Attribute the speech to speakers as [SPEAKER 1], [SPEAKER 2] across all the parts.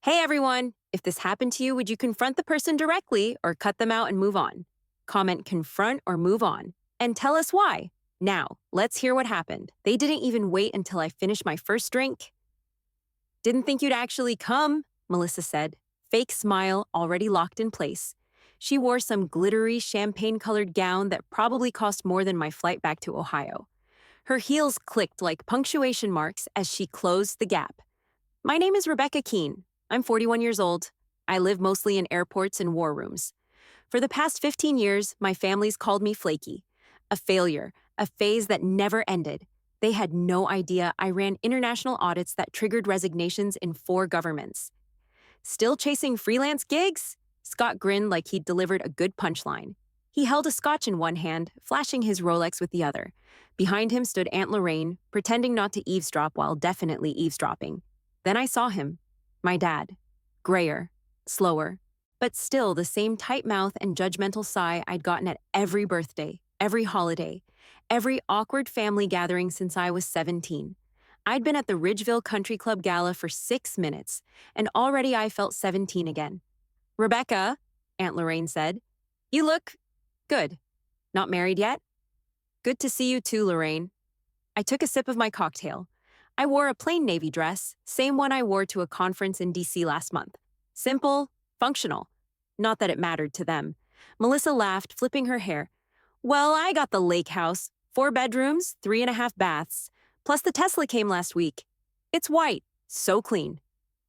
[SPEAKER 1] Hey everyone! If this happened to you, would you confront the person directly or cut them out and move on? Comment confront or move on. And tell us why. Now, let's hear what happened. They didn't even wait until I finished my first drink. Didn't think you'd actually come, Melissa said, fake smile already locked in place. She wore some glittery champagne-colored gown that probably cost more than my flight back to Ohio. Her heels clicked like punctuation marks as she closed the gap. My name is Rebecca Keene. I'm 41 years old. I live mostly in airports and war rooms. For the past 15 years, my family's called me flaky, a failure, a phase that never ended. They had no idea I ran international audits that triggered resignations in 4 governments. Still chasing freelance gigs? Scott grinned like he'd delivered a good punchline. He held a scotch in one hand, flashing his Rolex with the other. Behind him stood Aunt Lorraine, pretending not to eavesdrop while definitely eavesdropping. Then I saw him. My dad. Grayer. Slower. But still the same tight mouth and judgmental sigh I'd gotten at every birthday, every holiday, every awkward family gathering since I was 17. I'd been at the Ridgeville Country Club Gala for 6 minutes, and already I felt 17 again. Rebecca, Aunt Lorraine said, you look good. Not married yet? Good to see you too, Lorraine. I took a sip of my cocktail. I wore a plain navy dress, same one I wore to a conference in DC last month. Simple, functional. Not that it mattered to them. Melissa laughed, flipping her hair. Well, I got the lake house, 4 bedrooms, 3.5 baths. Plus the Tesla came last week. It's white, so clean.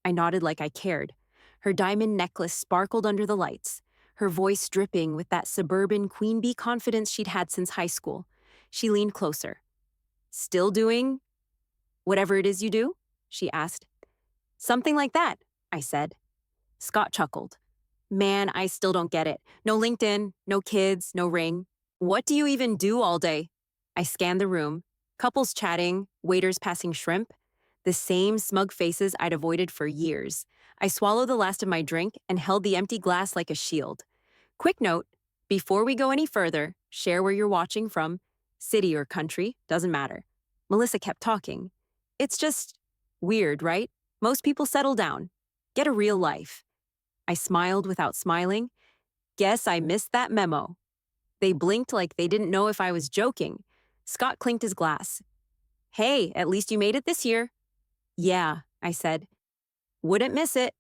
[SPEAKER 1] I nodded like I cared. Her diamond necklace sparkled under the lights, her voice dripping with that suburban queen bee confidence she'd had since high school. She leaned closer. Still doing whatever it is you do? She asked. Something like that, I said. Scott chuckled. Man, I still don't get it. No LinkedIn, no kids, no ring. What do you even do all day? I scanned the room. Couples chatting, waiters passing shrimp. The same smug faces I'd avoided for years. I swallowed the last of my drink and held the empty glass like a shield. Quick note, before we go any further, share where you're watching from. City or country, doesn't matter. Melissa kept talking. It's just weird, right? Most people settle down. Get a real life. I smiled without smiling. Guess I missed that memo. They blinked like they didn't know if I was joking. Scott clinked his glass. Hey, at least you made it this year. Yeah, I said. Wouldn't miss it.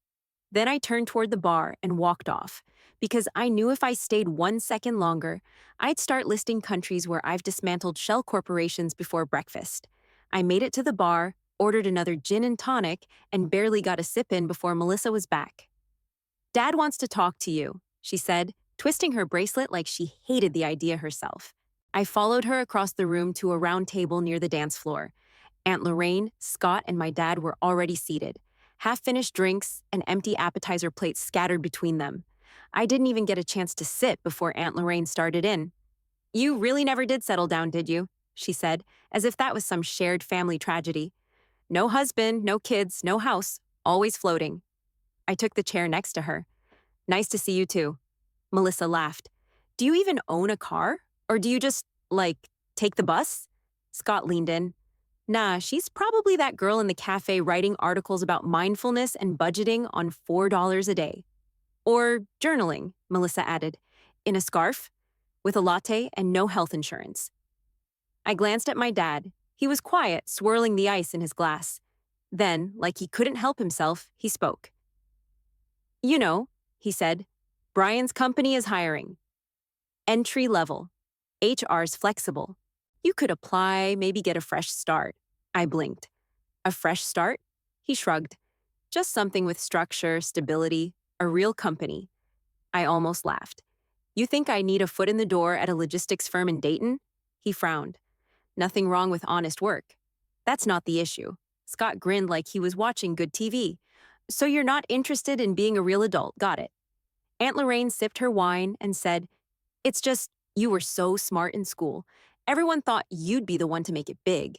[SPEAKER 1] Then I turned toward the bar and walked off, because I knew if I stayed 1 second longer, I'd start listing countries where I've dismantled shell corporations before breakfast. I made it to the bar, ordered another gin and tonic, and barely got a sip in before Melissa was back. Dad wants to talk to you, she said, twisting her bracelet like she hated the idea herself. I followed her across the room to a round table near the dance floor. Aunt Lorraine, Scott, and my dad were already seated. Half-finished drinks and empty appetizer plates scattered between them. I didn't even get a chance to sit before Aunt Lorraine started in. You really never did settle down, did you? She said, as if that was some shared family tragedy. No husband, no kids, no house, always floating. I took the chair next to her. Nice to see you too. Melissa laughed. Do you even own a car? Or do you just, take the bus? Scott leaned in. Nah, she's probably that girl in the cafe writing articles about mindfulness and budgeting on $4 a day. Or journaling, Melissa added, in a scarf, with a latte and no health insurance. I glanced at my dad. He was quiet, swirling the ice in his glass. Then, like he couldn't help himself, he spoke. You know, he said, Brian's company is hiring. Entry level. HR's flexible. You could apply, maybe get a fresh start. I blinked. A fresh start? He shrugged. Just something with structure, stability, a real company. I almost laughed. You think I need a foot in the door at a logistics firm in Dayton? He frowned. Nothing wrong with honest work. That's not the issue. Scott grinned like he was watching good TV. So you're not interested in being a real adult, got it. Aunt Lorraine sipped her wine and said, It's just, you were so smart in school. Everyone thought you'd be the one to make it big.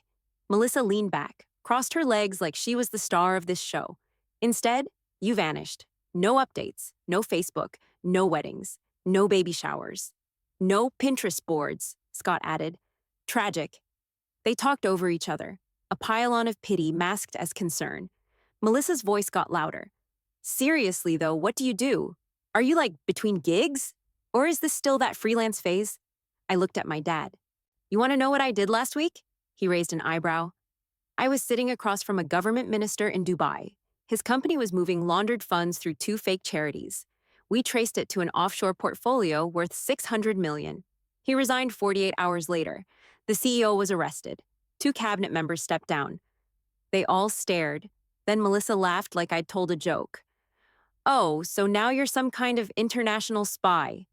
[SPEAKER 1] Melissa leaned back, crossed her legs like she was the star of this show. Instead, you vanished. No updates, no Facebook, no weddings, no baby showers. No Pinterest boards, Scott added. Tragic. They talked over each other, a pile-on of pity masked as concern. Melissa's voice got louder. Seriously, though, what do you do? Are you like between gigs? Or is this still that freelance phase? I looked at my dad. You want to know what I did last week? He raised an eyebrow. I was sitting across from a government minister in Dubai. His company was moving laundered funds through two fake charities. We traced it to an offshore portfolio worth 600 million. He resigned 48 hours later. The CEO was arrested. Two cabinet members stepped down. They all stared. Then Melissa laughed like I'd told a joke. Oh, so now you're some kind of international spy.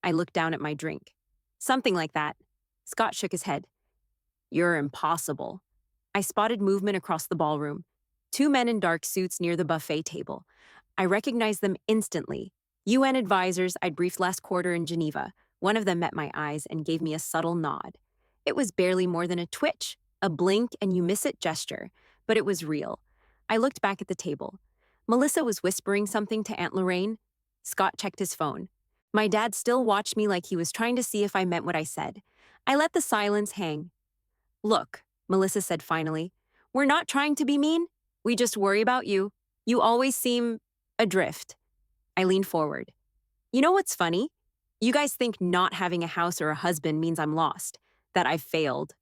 [SPEAKER 1] I looked down at my drink. Something like that. Scott shook his head. You're impossible. I spotted movement across the ballroom. Two men in dark suits near the buffet table. I recognized them instantly. UN advisors I'd briefed last quarter in Geneva. One of them met my eyes and gave me a subtle nod. It was barely more than a twitch, a blink and you miss it gesture, but it was real. I looked back at the table. Melissa was whispering something to Aunt Lorraine. Scott checked his phone. My dad still watched me like he was trying to see if I meant what I said. I let the silence hang. Look, Melissa said finally, we're not trying to be mean. We just worry about you. You always seem adrift. I leaned forward. You know what's funny? You guys think not having a house or a husband means I'm lost, that I've failed.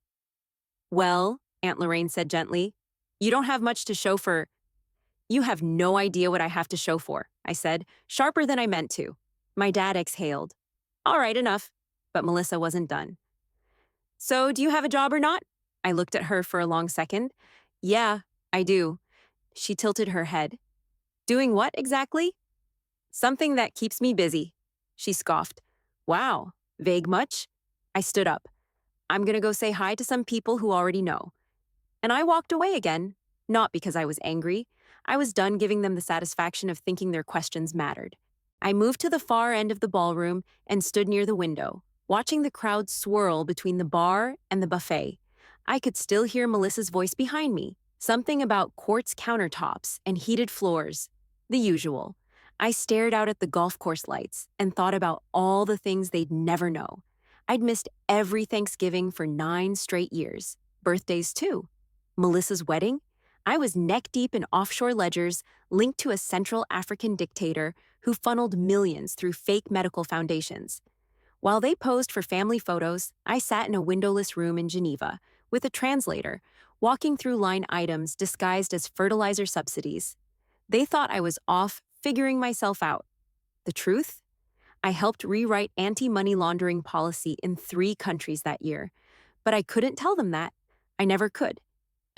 [SPEAKER 1] Well, Aunt Lorraine said gently, you don't have much to show for. You have no idea what I have to show for, I said, sharper than I meant to. My dad exhaled. All right, enough. But Melissa wasn't done. So, do you have a job or not? I looked at her for a long second. Yeah, I do. She tilted her head. Doing what exactly? Something that keeps me busy. She scoffed. Wow, vague much? I stood up. I'm gonna go say hi to some people who already know. And I walked away again, not because I was angry. I was done giving them the satisfaction of thinking their questions mattered. I moved to the far end of the ballroom and stood near the window, watching the crowd swirl between the bar and the buffet. I could still hear Melissa's voice behind me, something about quartz countertops and heated floors. The usual. I stared out at the golf course lights and thought about all the things they'd never know. I'd missed every Thanksgiving for 9 straight years. Birthdays, too. Melissa's wedding? I was neck-deep in offshore ledgers linked to a Central African dictator who funneled millions through fake medical foundations. While they posed for family photos, I sat in a windowless room in Geneva with a translator, walking through line items disguised as fertilizer subsidies. They thought I was off figuring myself out. The truth? I helped rewrite anti-money laundering policy in 3 countries that year. But I couldn't tell them that. I never could.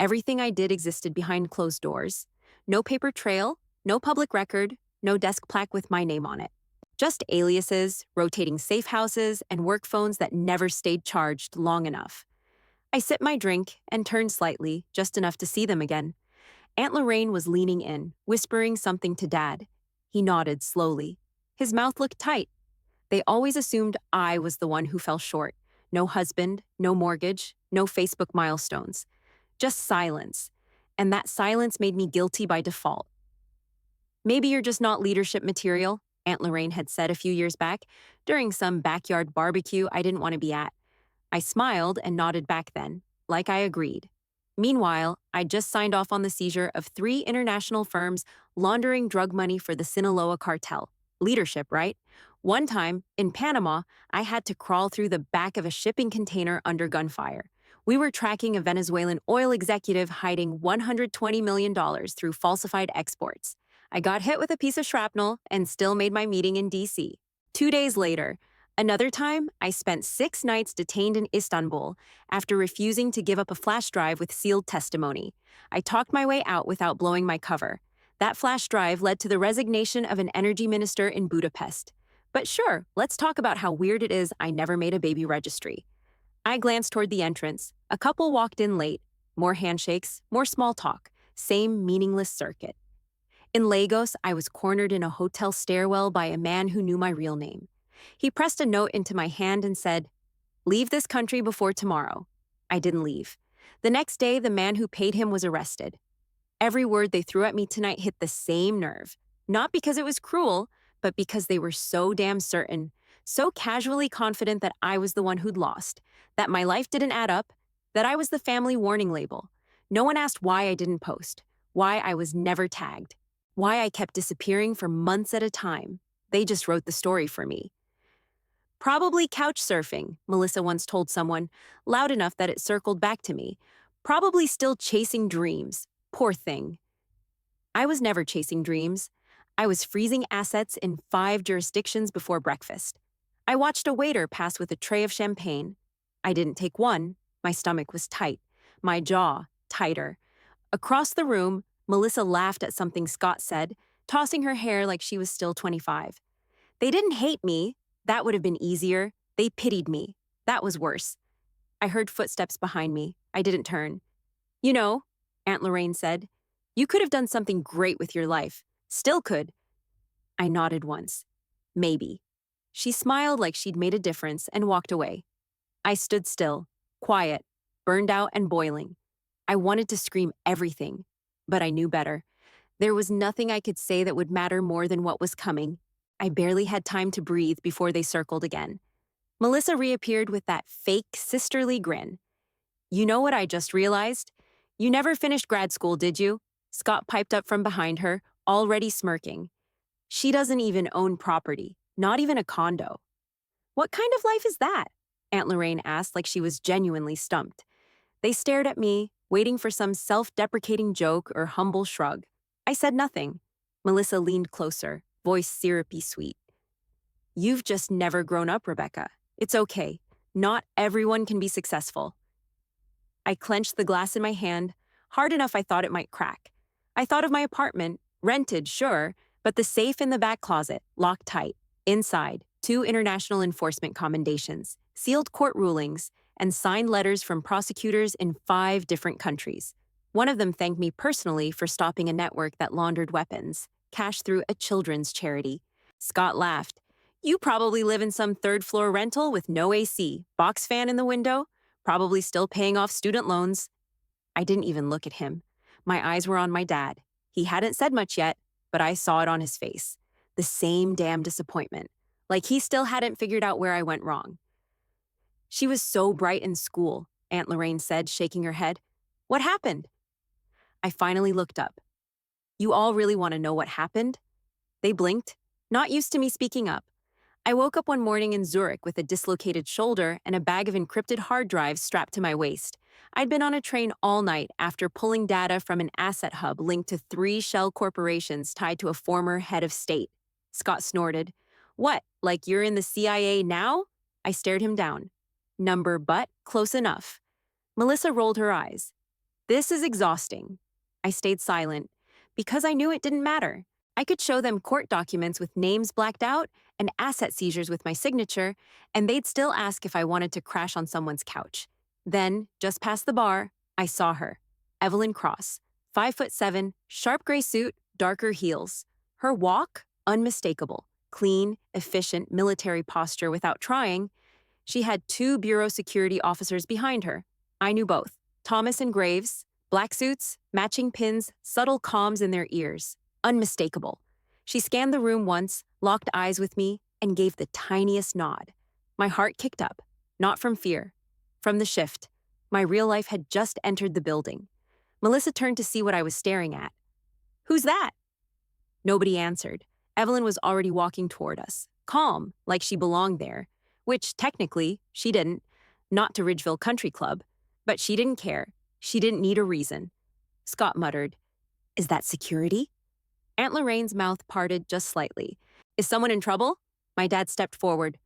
[SPEAKER 1] Everything I did existed behind closed doors. No paper trail, no public record, no desk plaque with my name on it. Just aliases, rotating safe houses, and work phones that never stayed charged long enough. I sipped my drink and turned slightly, just enough to see them again. Aunt Lorraine was leaning in, whispering something to Dad. He nodded slowly. His mouth looked tight. They always assumed I was the one who fell short. No husband, no mortgage, no Facebook milestones. Just silence. And that silence made me guilty by default. Maybe you're just not leadership material, Aunt Lorraine had said a few years back, during some backyard barbecue I didn't want to be at. I smiled and nodded back then, like I agreed. Meanwhile, I just signed off on the seizure of 3 international firms laundering drug money for the Sinaloa cartel. Leadership, right? One time, in Panama, I had to crawl through the back of a shipping container under gunfire. We were tracking a Venezuelan oil executive hiding $120 million through falsified exports. I got hit with a piece of shrapnel and still made my meeting in D.C. 2 days later, another time, I spent 6 nights detained in Istanbul after refusing to give up a flash drive with sealed testimony. I talked my way out without blowing my cover. That flash drive led to the resignation of an energy minister in Budapest. But sure, let's talk about how weird it is I never made a baby registry. I glanced toward the entrance. A couple walked in late. More handshakes, more small talk. Same meaningless circuit. In Lagos, I was cornered in a hotel stairwell by a man who knew my real name. He pressed a note into my hand and said, "Leave this country before tomorrow." I didn't leave. The next day, the man who paid him was arrested. Every word they threw at me tonight hit the same nerve. Not because it was cruel, but because they were so damn certain, so casually confident that I was the one who'd lost, that my life didn't add up, that I was the family warning label. No one asked why I didn't post, why I was never tagged. Why I kept disappearing for months at a time. They just wrote the story for me. Probably couch surfing, Melissa once told someone, loud enough that it circled back to me. Probably still chasing dreams. Poor thing. I was never chasing dreams. I was freezing assets in 5 jurisdictions before breakfast. I watched a waiter pass with a tray of champagne. I didn't take one. My stomach was tight. My jaw tighter. Across the room, Melissa laughed at something Scott said, tossing her hair like she was still 25. They didn't hate me. That would have been easier. They pitied me. That was worse. I heard footsteps behind me. I didn't turn. You know, Aunt Lorraine said, you could have done something great with your life. Still could. I nodded once. Maybe. She smiled like she'd made a difference and walked away. I stood still, quiet, burned out and boiling. I wanted to scream everything, but I knew better. There was nothing I could say that would matter more than what was coming. I barely had time to breathe before they circled again. Melissa reappeared with that fake sisterly grin. You know what I just realized? You never finished grad school, did you? Scott piped up from behind her, already smirking. She doesn't even own property, not even a condo. What kind of life is that? Aunt Lorraine asked like she was genuinely stumped. They stared at me, waiting for some self-deprecating joke or humble shrug. I said nothing. Melissa leaned closer, voice syrupy sweet. You've just never grown up, Rebecca. It's okay. Not everyone can be successful. I clenched the glass in my hand, hard enough I thought it might crack. I thought of my apartment, rented, sure, but the safe in the back closet, locked tight. Inside, 2 international enforcement commendations, sealed court rulings, and signed letters from prosecutors in 5 different countries. One of them thanked me personally for stopping a network that laundered weapons, cashed through a children's charity. Scott laughed. You probably live in some 3rd-floor rental with no AC, box fan in the window, probably still paying off student loans. I didn't even look at him. My eyes were on my dad. He hadn't said much yet, but I saw it on his face. The same damn disappointment. Like he still hadn't figured out where I went wrong. She was so bright in school, Aunt Lorraine said, shaking her head. What happened? I finally looked up. You all really want to know what happened? They blinked, not used to me speaking up. I woke up one morning in Zurich with a dislocated shoulder and a bag of encrypted hard drives strapped to my waist. I'd been on a train all night after pulling data from an asset hub linked to 3 shell corporations tied to a former head of state. Scott snorted. What, like you're in the CIA now? I stared him down. Number but close enough. Melissa rolled her eyes. This is exhausting. I stayed silent because I knew it didn't matter. I could show them court documents with names blacked out and asset seizures with my signature, and they'd still ask if I wanted to crash on someone's couch. Then, just past the bar, I saw her. Evelyn Cross, 5'7", sharp gray suit, darker heels. Her walk, unmistakable. Clean, efficient military posture without trying. She had 2 bureau security officers behind her. I knew both. Thomas and Graves, black suits, matching pins, subtle comms in their ears. Unmistakable. She scanned the room once, locked eyes with me, and gave the tiniest nod. My heart kicked up, not from fear, from the shift. My real life had just entered the building. Melissa turned to see what I was staring at. Who's that? Nobody answered. Evelyn was already walking toward us, calm, like she belonged there, which, technically, she didn't. Not to Ridgeville Country Club. But she didn't care. She didn't need a reason. Scott muttered, Is that security? Aunt Lorraine's mouth parted just slightly. Is someone in trouble? My dad stepped forward.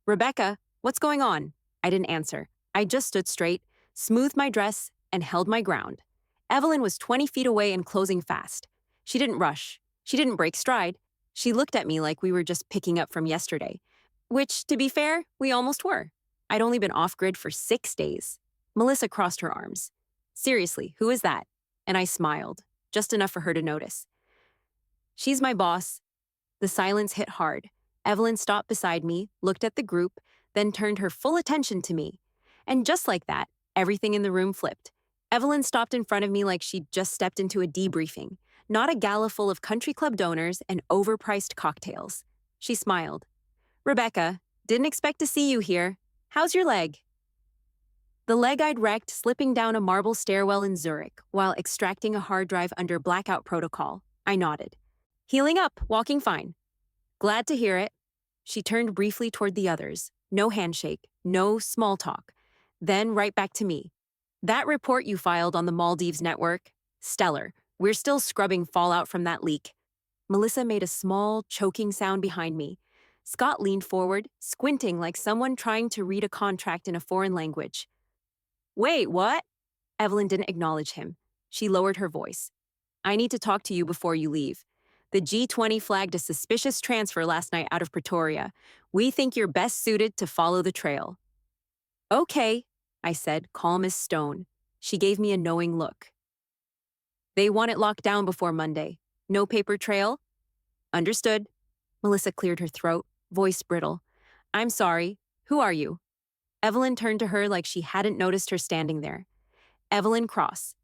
[SPEAKER 1] Rebecca, what's going on? I didn't answer. I just stood straight, smoothed my dress, and held my ground. Evelyn was 20 feet away and closing fast. She didn't rush. She didn't break stride. She looked at me like we were just picking up from yesterday. Which, to be fair, we almost were. I'd only been off-grid for 6 days. Melissa crossed her arms. Seriously, who is that? And I smiled, just enough for her to notice. She's my boss. The silence hit hard. Evelyn stopped beside me, looked at the group, then turned her full attention to me. And just like that, everything in the room flipped. Evelyn stopped in front of me like she'd just stepped into a debriefing, not a gala full of country club donors and overpriced cocktails. She smiled. Rebecca, didn't expect to see you here. How's your leg? The leg I'd wrecked slipping down a marble stairwell in Zurich while extracting a hard drive under blackout protocol. I nodded. Healing up, walking fine. Glad to hear it. She turned briefly toward the others. No handshake, no small talk. Then right back to me. That report you filed on the Maldives network? Stellar. We're still scrubbing fallout from that leak. Melissa made a small, choking sound behind me. Scott leaned forward, squinting like someone trying to read a contract in a foreign language. Wait, what? Evelyn didn't acknowledge him. She lowered her voice. I need to talk to you before you leave. The G20 flagged a suspicious transfer last night out of Pretoria. We think you're best suited to follow the trail. Okay, I said, calm as stone. She gave me a knowing look. They want it locked down before Monday. No paper trail? Understood. Melissa cleared her throat, voice brittle. I'm sorry. Who are you? Evelyn turned to her like she hadn't noticed her standing there. Evelyn Cross,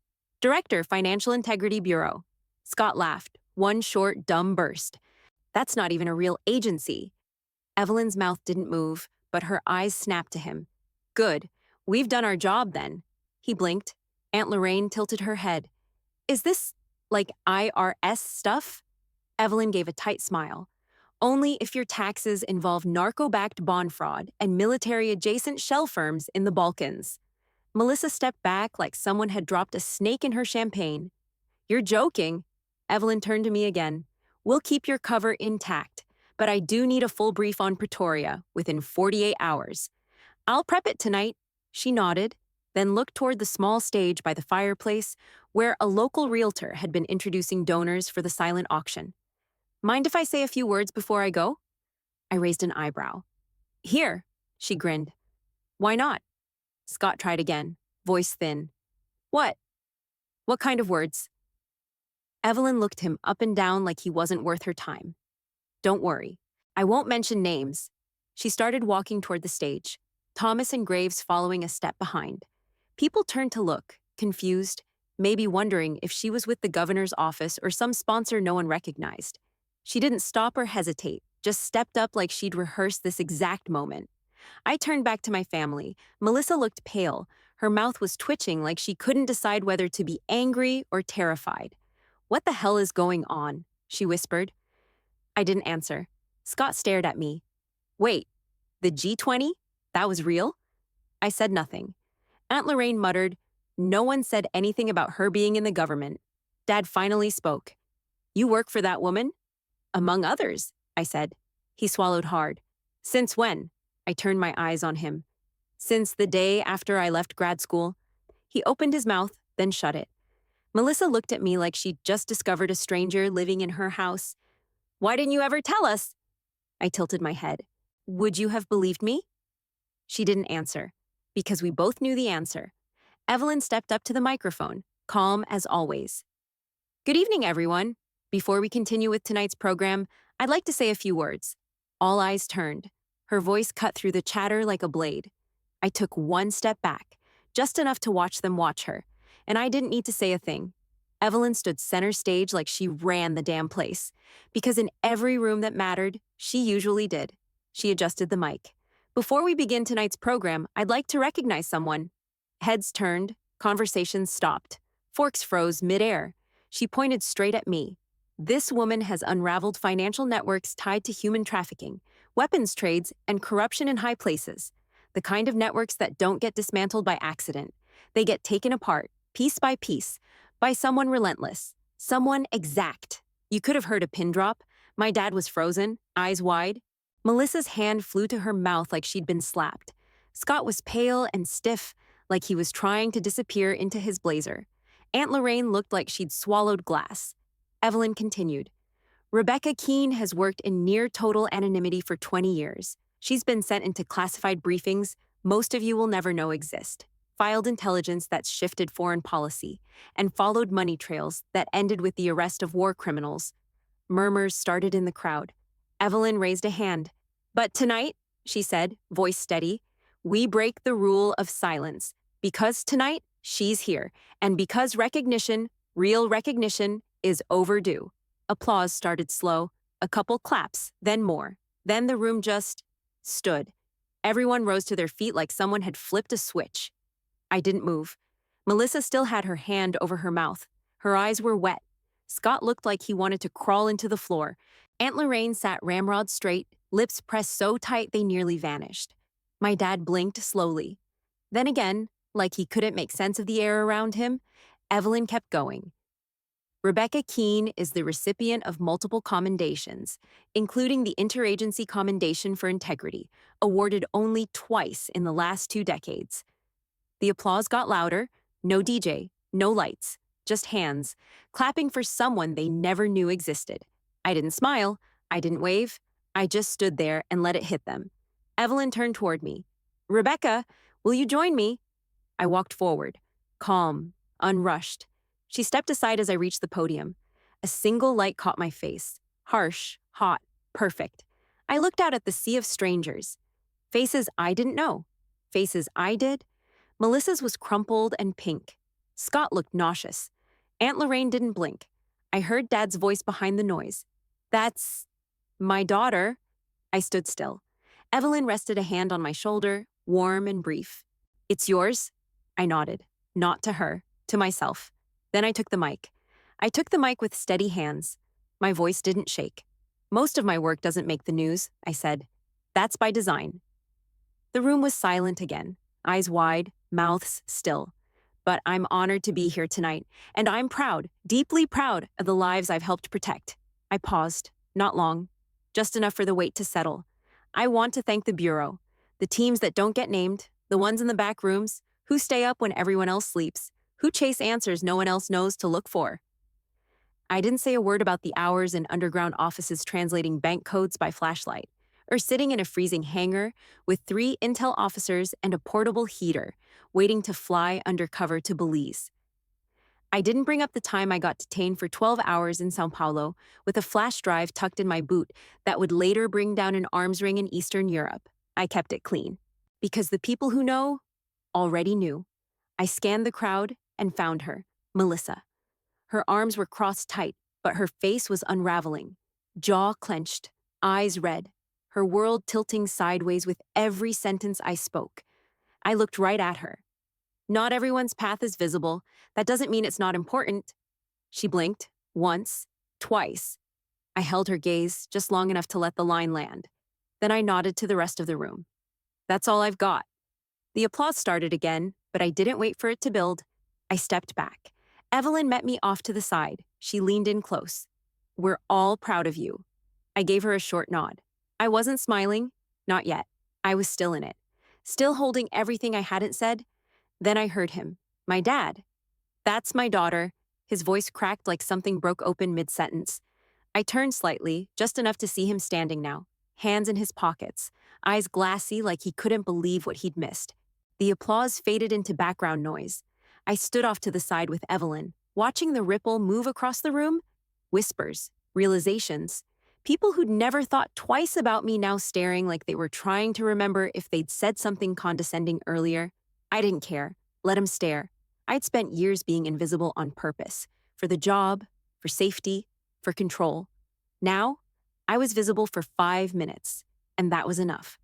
[SPEAKER 1] Director, Financial Integrity Bureau. Scott laughed, one short, dumb burst. That's not even a real agency. Evelyn's mouth didn't move, but her eyes snapped to him. Good. We've done our job then. He blinked. Aunt Lorraine tilted her head. Is this, like, IRS stuff? Evelyn gave a tight smile. Only if your taxes involve narco-backed bond fraud and military-adjacent shell firms in the Balkans. Melissa stepped back like someone had dropped a snake in her champagne. You're joking. Evelyn turned to me again. We'll keep your cover intact, but I do need a full brief on Pretoria within 48 hours. I'll prep it tonight. She nodded, then looked toward the small stage by the fireplace where a local realtor had been introducing donors for the silent auction. Mind if I say a few words before I go? I raised an eyebrow. Here, she grinned. Why not? Scott tried again, voice thin. What? What kind of words? Evelyn looked him up and down like he wasn't worth her time. Don't worry. I won't mention names. She started walking toward the stage, Thomas and Graves following a step behind. People turned to look, confused, maybe wondering if she was with the governor's office or some sponsor no one recognized. She didn't stop or hesitate, just stepped up like she'd rehearsed this exact moment. I turned back to my family. Melissa looked pale. Her mouth was twitching like she couldn't decide whether to be angry or terrified. What the hell is going on? She whispered. I didn't answer. Scott stared at me. Wait, the G20? That was real? I said nothing. Aunt Lorraine muttered, no one said anything about her being in the government. Dad finally spoke. You work for that woman? Among others, I said. He swallowed hard. Since when? I turned my eyes on him. Since the day after I left grad school. He opened his mouth, then shut it. Melissa looked at me like she'd just discovered a stranger living in her house. Why didn't you ever tell us? I tilted my head. Would you have believed me? She didn't answer, because we both knew the answer. Evelyn stepped up to the microphone, calm as always. Good evening, everyone. Before we continue with tonight's program, I'd like to say a few words. All eyes turned. Her voice cut through the chatter like a blade. I took one step back, just enough to watch them watch her, and I didn't need to say a thing. Evelyn stood center stage like she ran the damn place, because in every room that mattered, she usually did. She adjusted the mic. Before we begin tonight's program, I'd like to recognize someone. Heads turned, conversations stopped. Forks froze midair. She pointed straight at me. This woman has unraveled financial networks tied to human trafficking, weapons trades, and corruption in high places. The kind of networks that don't get dismantled by accident. They get taken apart, piece by piece, by someone relentless, someone exact. You could have heard a pin drop. My dad was frozen, eyes wide. Melissa's hand flew to her mouth like she'd been slapped. Scott was pale and stiff, like he was trying to disappear into his blazer. Aunt Lorraine looked like she'd swallowed glass. Evelyn continued. Rebecca Keene has worked in near-total anonymity for 20 years. She's been sent into classified briefings most of you will never know exist, filed intelligence that's shifted foreign policy, and followed money trails that ended with the arrest of war criminals. Murmurs started in the crowd. Evelyn raised a hand. But tonight, she said, voice steady, we break the rule of silence. Because tonight, she's here, and because recognition, real recognition, is overdue. Applause started slow, a couple claps, then more. Then the room just stood. Everyone rose to their feet like someone had flipped a switch. I didn't move. Melissa still had her hand over her mouth. Her eyes were wet. Scott looked like he wanted to crawl into the floor. Aunt Lorraine sat ramrod straight, lips pressed so tight they nearly vanished. My dad blinked slowly. Then again, like he couldn't make sense of the air around him, Evelyn kept going. Rebecca Keene is the recipient of multiple commendations, including the Interagency Commendation for Integrity, awarded only twice in the last 2 decades. The applause got louder. No DJ, no lights, just hands, clapping for someone they never knew existed. I didn't smile. I didn't wave. I just stood there and let it hit them. Evelyn turned toward me. "Rebecca, will you join me?" I walked forward, calm, unrushed. She stepped aside as I reached the podium. A single light caught my face. Harsh, hot, perfect. I looked out at the sea of strangers. Faces I didn't know. Faces I did. Melissa's was crumpled and pink. Scott looked nauseous. Aunt Lorraine didn't blink. I heard Dad's voice behind the noise. "That's my daughter." I stood still. Evelyn rested a hand on my shoulder, warm and brief. "It's yours?" I nodded. Not to her, to myself. Then I took the mic. I took the mic with steady hands. My voice didn't shake. "Most of my work doesn't make the news," I said. "That's by design." The room was silent again, eyes wide, mouths still. But I'm honored to be here tonight, and I'm proud, deeply proud of the lives I've helped protect. I paused, not long, just enough for the weight to settle. I want to thank the Bureau, the teams that don't get named, the ones in the back rooms, who stay up when everyone else sleeps, who chase answers no one else knows to look for. I didn't say a word about the hours in underground offices translating bank codes by flashlight, or sitting in a freezing hangar with 3 intel officers and a portable heater, waiting to fly undercover to Belize. I didn't bring up the time I got detained for 12 hours in Sao Paulo with a flash drive tucked in my boot that would later bring down an arms ring in Eastern Europe. I kept it clean. Because the people who know already knew. I scanned the crowd and found her, Melissa. Her arms were crossed tight, but her face was unraveling. Jaw clenched, eyes red, her world tilting sideways with every sentence I spoke. I looked right at her. "Not everyone's path is visible. That doesn't mean it's not important." She blinked, once, twice. I held her gaze just long enough to let the line land. Then I nodded to the rest of the room. "That's all I've got." The applause started again, but I didn't wait for it to build. I stepped back. Evelyn met me off to the side. She leaned in close. "We're all proud of you." I gave her a short nod. I wasn't smiling, not yet. I was still in it, still holding everything I hadn't said. Then I heard him. "My dad." "That's my daughter." His voice cracked like something broke open mid-sentence. I turned slightly, just enough to see him standing now, hands in his pockets, eyes glassy like he couldn't believe what he'd missed. The applause faded into background noise. I stood off to the side with Evelyn, watching the ripple move across the room. Whispers, realizations. People who'd never thought twice about me now staring like they were trying to remember if they'd said something condescending earlier. I didn't care. Let them stare. I'd spent years being invisible on purpose. For the job, for safety, for control. Now, I was visible for 5 minutes, and that was enough.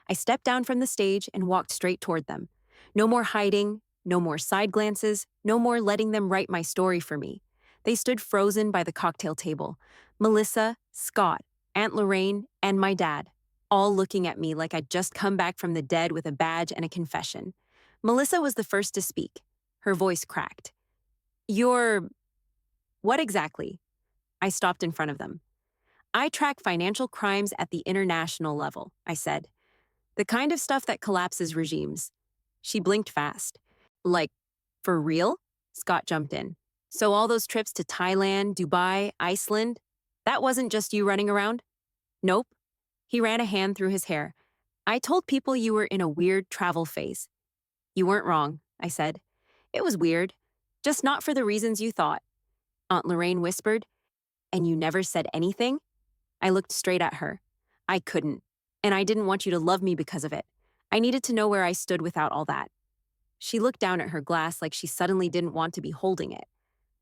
[SPEAKER 1] I stepped down from the stage and walked straight toward them. No more hiding, no more side glances, no more letting them write my story for me. They stood frozen by the cocktail table. Melissa, Scott, Aunt Lorraine, and my dad, all looking at me like I'd just come back from the dead with a badge and a confession. Melissa was the first to speak. Her voice cracked. "You're... what exactly?" I stopped in front of them. "I track financial crimes at the international level," I said. "The kind of stuff that collapses regimes." She blinked fast. "Like, for real?" Scott jumped in. "So all those trips to Thailand, Dubai, Iceland, that wasn't just you running around?" "Nope." He ran a hand through his hair. "I told people you were in a weird travel phase." "You weren't wrong," I said. "It was weird, just not for the reasons you thought." Aunt Lorraine whispered, "And you never said anything?" I looked straight at her. "I couldn't, and I didn't want you to love me because of it. I needed to know where I stood without all that." She looked down at her glass like she suddenly didn't want to be holding it.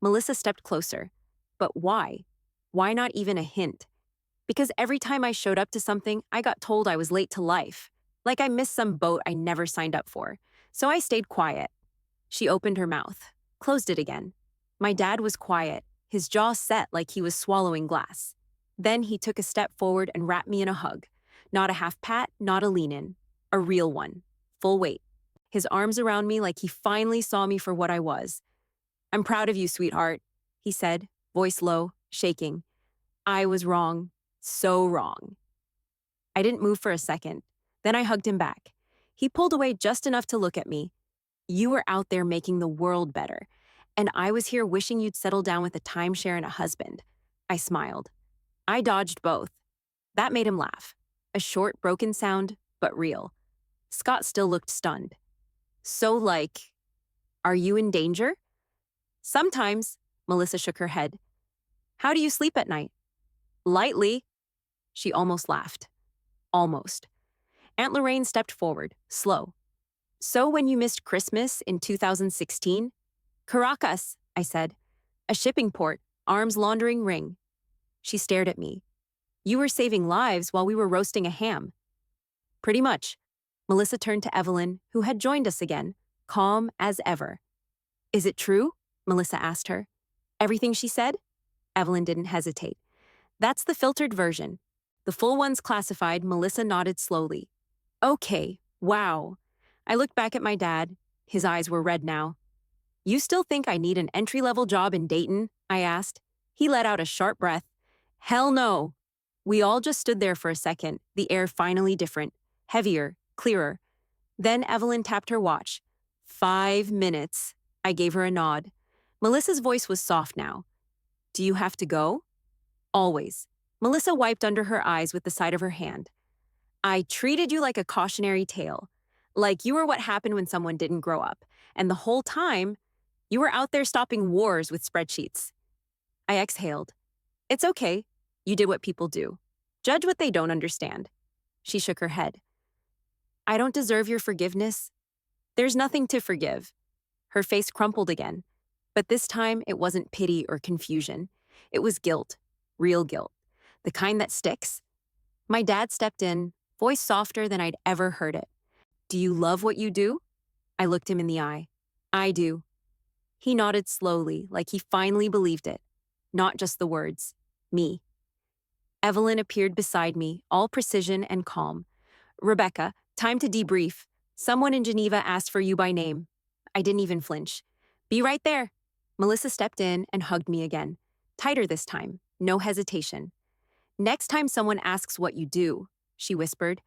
[SPEAKER 1] Melissa stepped closer. "But why? Why not even a hint?" "Because every time I showed up to something, I got told I was late to life. Like I missed some boat I never signed up for. So I stayed quiet." She opened her mouth, closed it again. My dad was quiet, his jaw set like he was swallowing glass. Then he took a step forward and wrapped me in a hug. Not a half pat, not a lean in. A real one. Full weight. His arms around me like he finally saw me for what I was. "I'm proud of you, sweetheart," he said, voice low, shaking. I was wrong. So wrong. I didn't move for a second. Then I hugged him back. He pulled away just enough to look at me. "You were out there making the world better, and I was here wishing you'd settle down with a timeshare and a husband." I smiled. I dodged both. That made him laugh. A short, broken sound, but real. Scott still looked stunned. "So, like, are you in danger?" "Sometimes," Melissa shook her head. "How do you sleep at night?" "Lightly." She almost laughed. Almost. Aunt Lorraine stepped forward, slow. "So when you missed Christmas in 2016? "Caracas," I said. "A shipping port, arms laundering ring." She stared at me. "You were saving lives while we were roasting a ham." "Pretty much." Melissa turned to Evelyn, who had joined us again, calm as ever. "Is it true?" Melissa asked her. "Everything she said?" Evelyn didn't hesitate. "That's the filtered version. The full one's classified." Melissa nodded slowly. "Okay, wow." I looked back at my dad. His eyes were red now. "You still think I need an entry-level job in Dayton?" I asked. He let out a sharp breath. "Hell no." We all just stood there for a second, the air finally different, heavier, clearer. Then Evelyn tapped her watch. 5 minutes. I gave her a nod. Melissa's voice was soft now. "Do you have to go?" "Always." Melissa wiped under her eyes with the side of her hand. "I treated you like a cautionary tale. Like you were what happened when someone didn't grow up. And the whole time, you were out there stopping wars with spreadsheets." I exhaled. "It's okay. You did what people do. Judge what they don't understand." She shook her head. "I don't deserve your forgiveness." "There's nothing to forgive." Her face crumpled again. But this time, it wasn't pity or confusion. It was guilt. Real guilt. The kind that sticks. My dad stepped in, voice softer than I'd ever heard it. "Do you love what you do?" I looked him in the eye. "I do." He nodded slowly, like he finally believed it. Not just the words. Me. Evelyn appeared beside me, all precision and calm. "Rebecca, time to debrief. Someone in Geneva asked for you by name." I didn't even flinch. "Be right there." Melissa stepped in and hugged me again. Tighter this time, no hesitation. "Next time someone asks what you do," she whispered,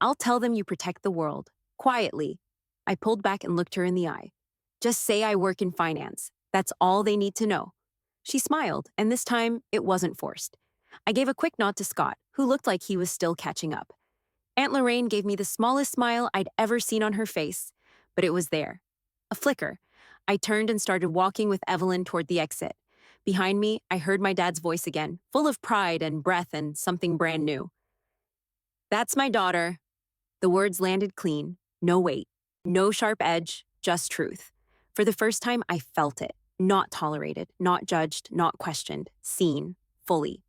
[SPEAKER 1] "I'll tell them you protect the world. Quietly." I pulled back and looked her in the eye. "Just say I work in finance. That's all they need to know." She smiled, and this time it wasn't forced. I gave a quick nod to Scott, who looked like he was still catching up. Aunt Lorraine gave me the smallest smile I'd ever seen on her face, but it was there. A flicker. I turned and started walking with Evelyn toward the exit. Behind me, I heard my dad's voice again, full of pride and breath and something brand new. "That's my daughter." The words landed clean, no weight, no sharp edge, just truth. For the first time, I felt it. Not tolerated, not judged, not questioned, seen, fully.